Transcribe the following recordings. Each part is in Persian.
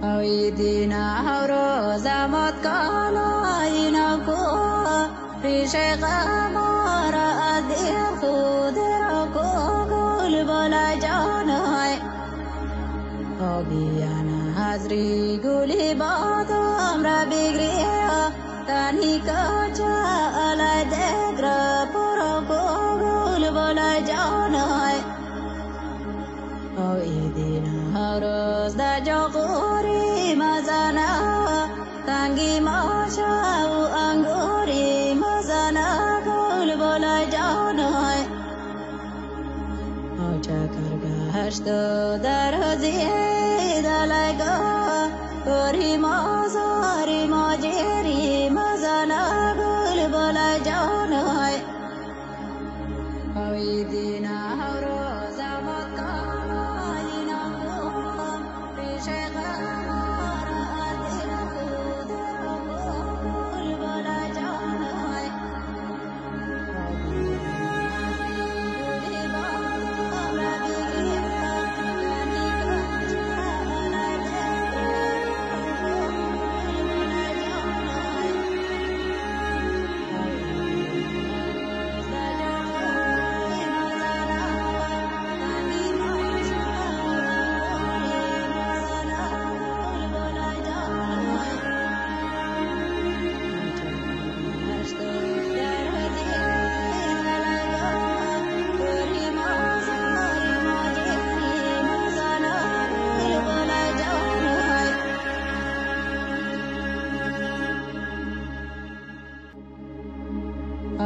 ويدينا روزا متكالينا كوا في شيخ أمارة أدير خودر كوكول بلا جاناي أبيانا هزري قولي باطم ربيقريا تاني كاچا على دقرا برا كوكول بلا جاناي ويدينا روزا جاقوري مزانا تانگی ماشا و انگوری مزانا گل بلا جانای آچا کرگشت در هزیه دلگا گوری مازاری ماجری مزانا گل بلا جانای ویدینا روزا مکاناینا پیش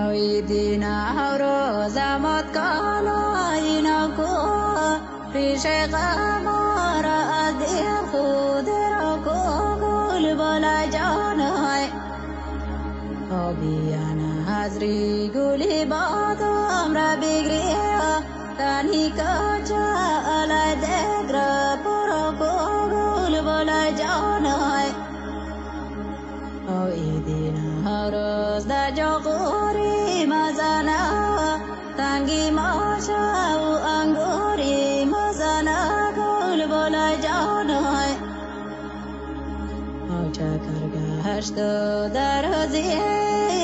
ويدينا روزا متكالينا كوا في شيخ أمارة أدير خودر كوكول بلا جاناي أبيانا هزري قولي باطم ربيقريا تاني كاچا على دقرا برا كوكول بلا جاناي ويدينا روزا جاقوري مزانا تانگی ماشا و انگوری مزانا گل بلا جانای آچا کرگشت در هزیه